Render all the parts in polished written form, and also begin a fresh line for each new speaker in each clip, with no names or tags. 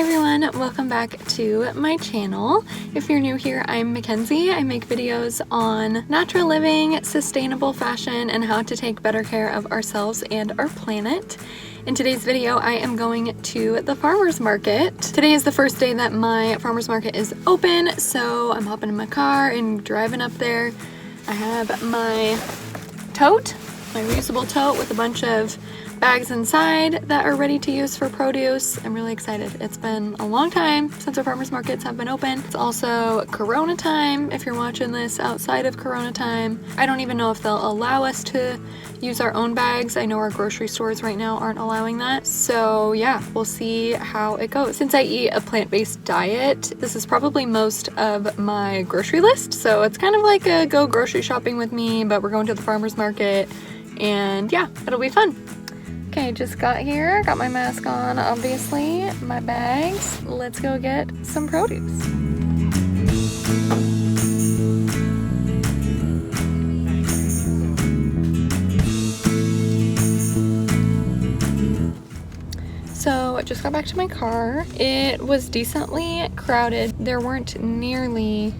Hi everyone, welcome back to my channel. If you're new here, I'm Mackenzie. I make videos on natural living, sustainable fashion, and how to take better care of ourselves and our planet. In today's video, I am going to the farmer's market. Today is the first day that my farmer's market is open, so I'm hopping in my car and driving up there. I have my tote, my reusable tote with a bunch of bags inside that are ready to use for produce. I'm really excited. It's been a long time since our farmers markets have been open. It's also Corona time if you're watching this outside of Corona time. I don't even know if they'll allow us to use our own bags. I know our grocery stores right now aren't allowing that. So yeah, we'll see how it goes. Since I eat a plant-based diet, this is probably most of my grocery list. So it's kind of like a go grocery shopping with me, but we're going to the farmer's market and yeah, it'll be fun. Okay, just got here, got my mask on, obviously, my bags. Let's go get some produce. So I just got back to my car. It was decently crowded. There weren't nearly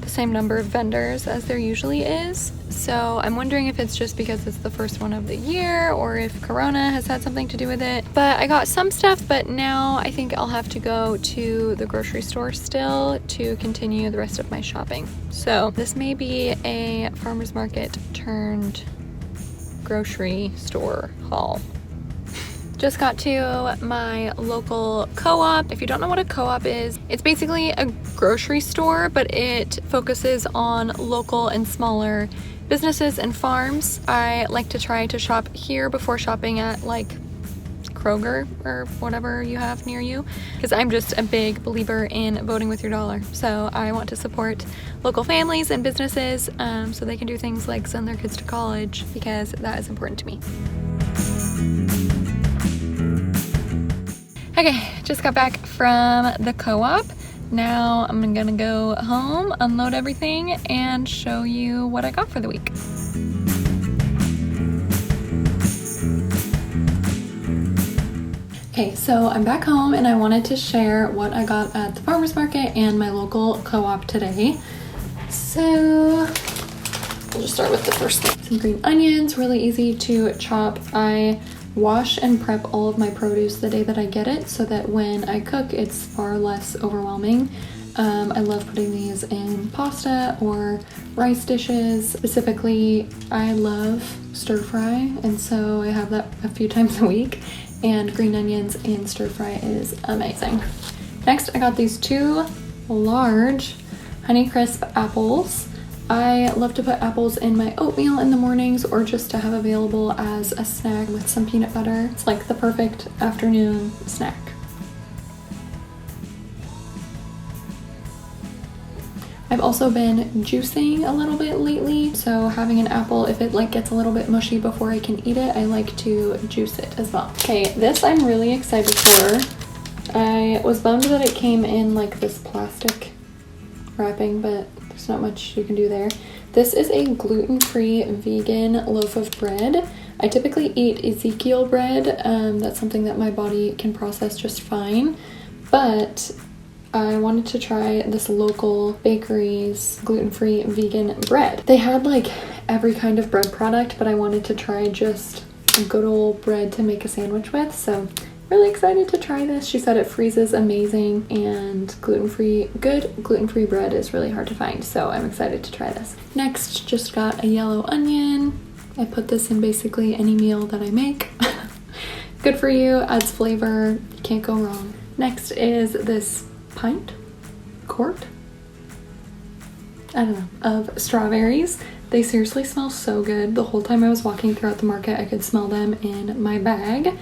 the same number of vendors as there usually is. So I'm wondering if it's just because it's the first one of the year or if Corona has had something to do with it. But I got some stuff, but now I think I'll have to go to the grocery store still to continue the rest of my shopping. So this may be a farmer's market turned grocery store haul. Just got to my local co-op. If you don't know what a co-op is, it's basically a grocery store, but it focuses on local and smaller businesses and farms. I like to try to shop here before shopping at like Kroger or whatever you have near you, because I'm just a big believer in voting with your dollar. So I want to support local families and businesses so they can do things like send their kids to college, because that is important to me. Okay, just got back from the co-op. Now I'm gonna go home, unload everything, and show you what I got for the week. Okay, so I'm back home and I wanted to share what I got at the farmer's market and my local co-op today. So we'll just start with the first thing. Some green onions, really easy to chop. I wash and prep all of my produce the day that I get it so that when I cook it's far less overwhelming. I love putting these in pasta or rice dishes. Specifically, I love stir fry, and so I have that a few times a week, and green onions in stir fry is amazing. Next, I got these two large Honeycrisp apples. I love to put apples in my oatmeal in the mornings or just to have available as a snack with some peanut butter. It's like the perfect afternoon snack. I've also been juicing a little bit lately, so having an apple, if it like gets a little bit mushy before I can eat it, I like to juice it as well. Okay, this I'm really excited for. I was bummed that it came in like this plastic wrapping, but there's not much you can do there. This is a gluten-free vegan loaf of bread. I typically eat Ezekiel bread. That's something that my body can process just fine, but I wanted to try this local bakery's gluten-free vegan bread. They had like every kind of bread product, but I wanted to try just a good old bread to make a sandwich with, so really excited to try this. She said it freezes amazing, and good gluten-free bread is really hard to find, so I'm excited to try this. Next, just got a yellow onion. I put this in basically any meal that I make. Good for you, adds flavor, you can't go wrong. Next is this quart, I don't know, of strawberries. They seriously smell so good. The whole time I was walking throughout the market, I could smell them in my bag.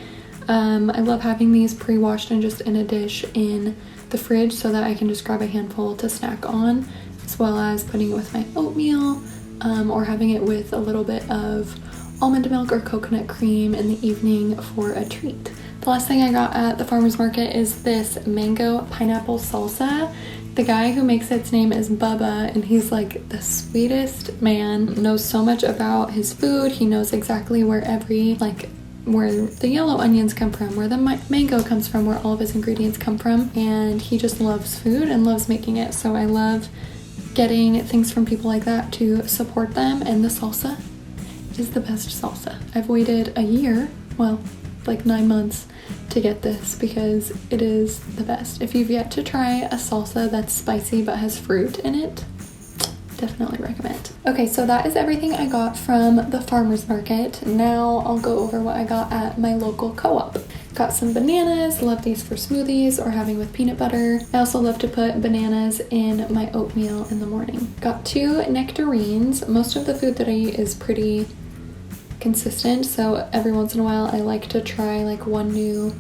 I love having these pre-washed and just in a dish in the fridge so that I can just grab a handful to snack on, as well as putting it with my oatmeal or having it with a little bit of almond milk or coconut cream in the evening for a treat. The last thing I got at the farmer's market is this mango pineapple salsa. The guy who makes its name is Bubba, and he's like the sweetest man, knows so much about his food. He knows exactly where every like where the yellow onions come from, where the mango comes from, where all of his ingredients come from, and he just loves food and loves making it. So I love getting things from people like that to support them. And the salsa is the best salsa. I've waited a year, well, like 9 months to get this because it is the best. If you've yet to try a salsa that's spicy but has fruit in it, definitely recommend. Okay, so that is everything I got from the farmer's market. Now I'll go over what I got at my local co-op. Got some bananas, love these for smoothies or having with peanut butter. I also love to put bananas in my oatmeal in the morning. Got 2 nectarines. Most of the food that I eat is pretty consistent, so every once in a while I like to try like one new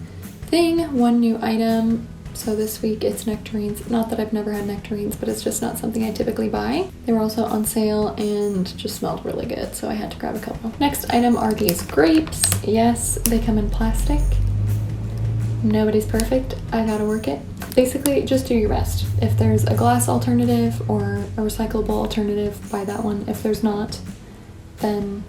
thing, one new item. So this week it's nectarines. Not that I've never had nectarines, but it's just not something I typically buy. They were also on sale and just smelled really good, so I had to grab a couple. Next item are these grapes. Yes, they come in plastic. Nobody's perfect. I gotta work it. Basically, just do your best. If there's a glass alternative or a recyclable alternative, buy that one. If there's not, then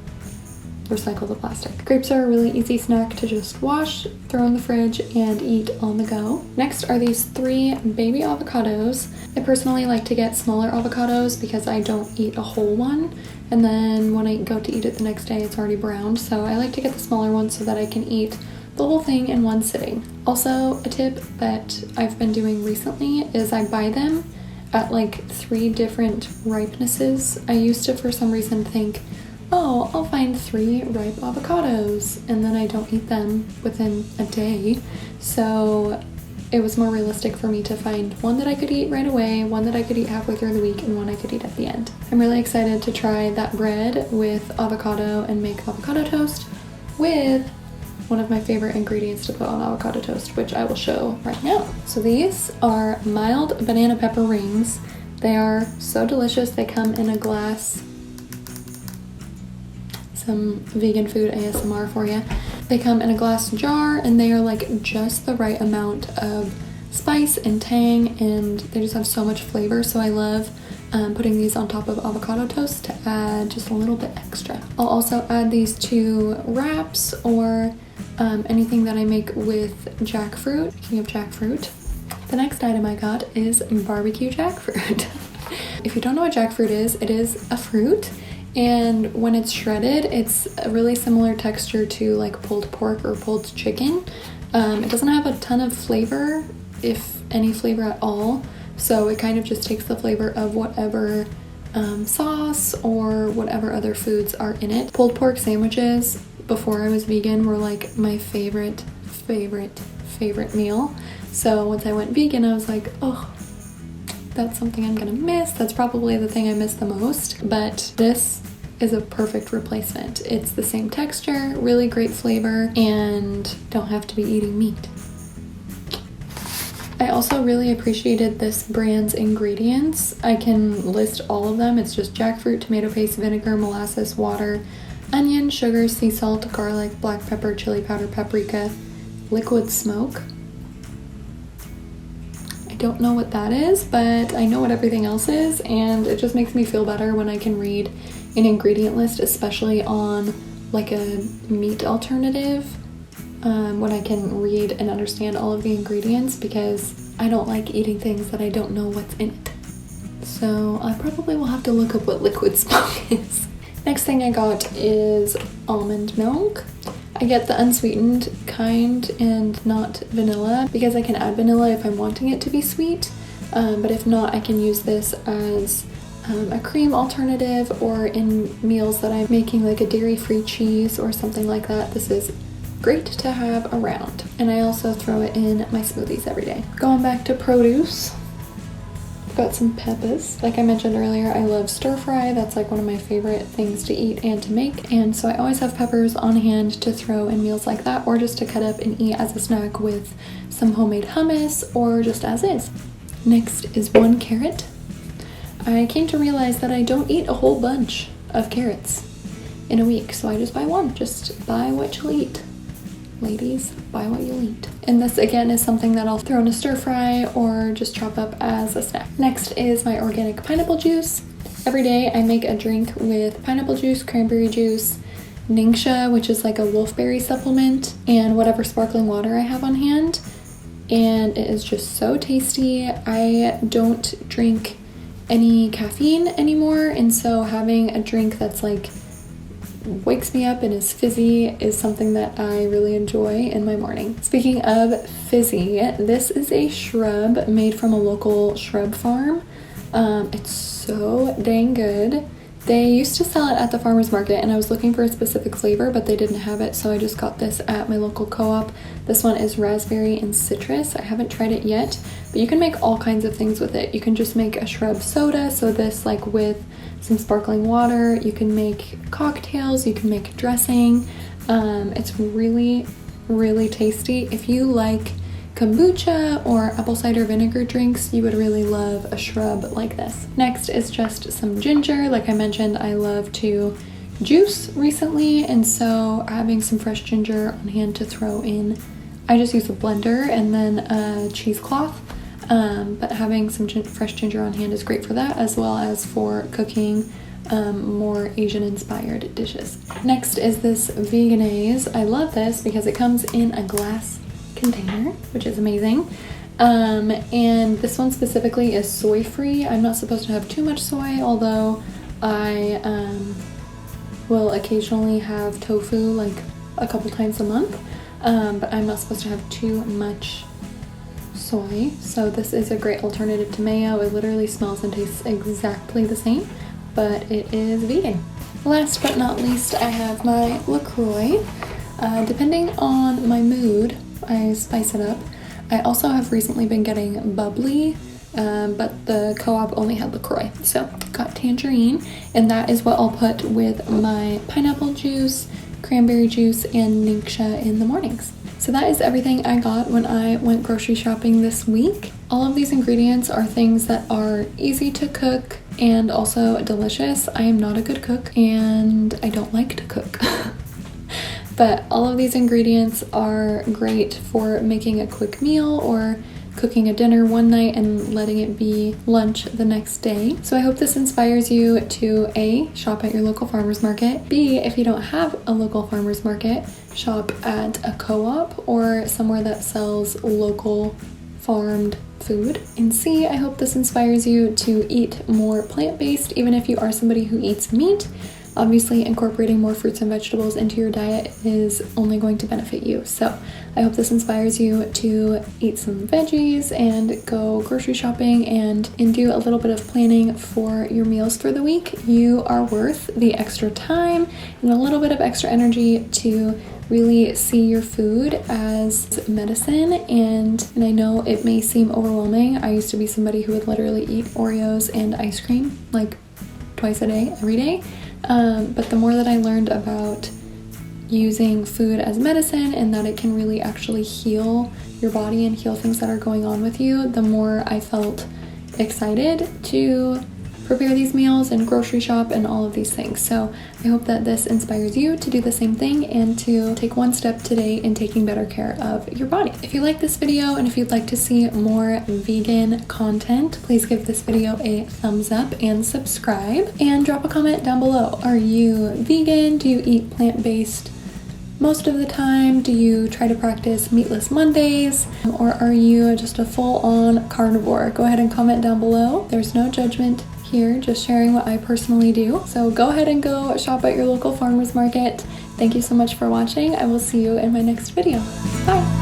recycle the plastic. Grapes are a really easy snack to just wash, throw in the fridge, and eat on the go. Next are these 3 baby avocados. I personally like to get smaller avocados because I don't eat a whole one, and then when I go to eat it the next day, it's already browned. So I like to get the smaller ones so that I can eat the whole thing in one sitting. Also, a tip that I've been doing recently is I buy them at like 3 different ripenesses. I used to, for some reason, think, oh, I'll find 3 ripe avocados, and then I don't eat them within a day. So it was more realistic for me to find one that I could eat right away, one that I could eat halfway through the week, and one I could eat at the end. I'm really excited to try that bread with avocado and make avocado toast with one of my favorite ingredients to put on avocado toast, which I will show right now. So these are mild banana pepper rings. They are so delicious. They come in a glass. Some vegan food ASMR for you. They come in a glass jar and they are like just the right amount of spice and tang, and they just have so much flavor. So I love putting these on top of avocado toast to add just a little bit extra. I'll also add these to wraps or anything that I make with jackfruit. Speaking of jackfruit, the next item I got is barbecue jackfruit. If you don't know what jackfruit is, it is a fruit. And when it's shredded, it's a really similar texture to like pulled pork or pulled chicken. It doesn't have a ton of flavor, if any flavor at all. So it kind of just takes the flavor of whatever sauce or whatever other foods are in it. Pulled pork sandwiches, before I was vegan, were like my favorite meal. So once I went vegan, I was like, oh, that's something I'm gonna miss. That's probably the thing I miss the most, but this is a perfect replacement. It's the same texture, really great flavor, and don't have to be eating meat. I also really appreciated this brand's ingredients. I can list all of them. It's just jackfruit, tomato paste, vinegar, molasses, water, onion, sugar, sea salt, garlic, black pepper, chili powder, paprika, liquid smoke. Don't know what that is, but I know what everything else is, and it just makes me feel better when I can read an ingredient list, especially on like a meat alternative, when I can read and understand all of the ingredients, because I don't like eating things that I don't know what's in it. So I probably will have to look up what liquid smoke is. Next thing I got is almond milk. I get the unsweetened kind and not vanilla because I can add vanilla if I'm wanting it to be sweet, but if not, I can use this as a cream alternative or in meals that I'm making, like a dairy-free cheese or something like that. This is great to have around, and I also throw it in my smoothies every day. Going back to produce, got some peppers. Like I mentioned earlier, I love stir fry. That's like one of my favorite things to eat and to make, and so I always have peppers on hand to throw in meals like that, or just to cut up and eat as a snack with some homemade hummus, or just as is. Next is 1 carrot. I came to realize that I don't eat a whole bunch of carrots in a week, so I just buy 1. Just buy what you'll eat. Ladies, buy what you'll eat. And this again is something that I'll throw in a stir fry or just chop up as a snack. Next is my organic pineapple juice. Every day I make a drink with pineapple juice, cranberry juice, Ningxia, which is like a wolfberry supplement, and whatever sparkling water I have on hand. And it is just so tasty. I don't drink any caffeine anymore, and so having a drink that's like wakes me up and is fizzy is something that I really enjoy in my morning. Speaking of fizzy, this is a shrub made from a local shrub farm. It's so dang good. They used to sell it at the farmer's market, and I was looking for a specific flavor, but they didn't have it, so I just got this at my local co-op. This one is raspberry and citrus. I haven't tried it yet, but you can make all kinds of things with it. You can just make a shrub soda, so this like with some sparkling water. You can make cocktails, you can make dressing. It's really, really tasty. If you like kombucha or apple cider vinegar drinks, you would really love a shrub like this. Next is just some ginger. Like I mentioned, I love to juice recently, and so having some fresh ginger on hand to throw in. I just use a blender and then a cheesecloth, but having some fresh ginger on hand is great for that, as well as for cooking more Asian inspired dishes. Next is this Vegenaise. I love this because it comes in a glass container, which is amazing. And this one specifically is soy free. I'm not supposed to have too much soy, although I will occasionally have tofu like a couple times a month, but I'm not supposed to have too much soy. So this is a great alternative to mayo. It literally smells and tastes exactly the same, but it is vegan. Last but not least, I have my LaCroix. Depending on my mood, I spice it up. I also have recently been getting bubbly, but the co-op only had LaCroix. So got tangerine, and that is what I'll put with my pineapple juice, cranberry juice, and Ningxia in the mornings. So that is everything I got when I went grocery shopping this week. All of these ingredients are things that are easy to cook and also delicious. I am not a good cook, and I don't like to cook. But all of these ingredients are great for making a quick meal or cooking a dinner one night and letting it be lunch the next day. So I hope this inspires you to A, shop at your local farmer's market, B, if you don't have a local farmer's market, shop at a co-op or somewhere that sells local farmed food, and C, I hope this inspires you to eat more plant-based, even if you are somebody who eats meat. Obviously, incorporating more fruits and vegetables into your diet is only going to benefit you. So I hope this inspires you to eat some veggies and go grocery shopping and do a little bit of planning for your meals for the week. You are worth the extra time and a little bit of extra energy to really see your food as medicine. And I know it may seem overwhelming. I used to be somebody who would literally eat Oreos and ice cream like twice a day, every day. But the more that I learned about using food as medicine and that it can really actually heal your body and heal things that are going on with you, the more I felt excited to prepare these meals and grocery shop and all of these things. So I hope that this inspires you to do the same thing and to take one step today in taking better care of your body. If you like this video and if you'd like to see more vegan content, please give this video a thumbs up and subscribe, and drop a comment down below. Are you vegan? Do you eat plant-based most of the time? Do you try to practice meatless Mondays? Or are you just a full-on carnivore? Go ahead and comment down below. There's no judgment here, just sharing what I personally do. So go ahead and go shop at your local farmer's market. Thank you so much for watching. I will see you in my next video. Bye!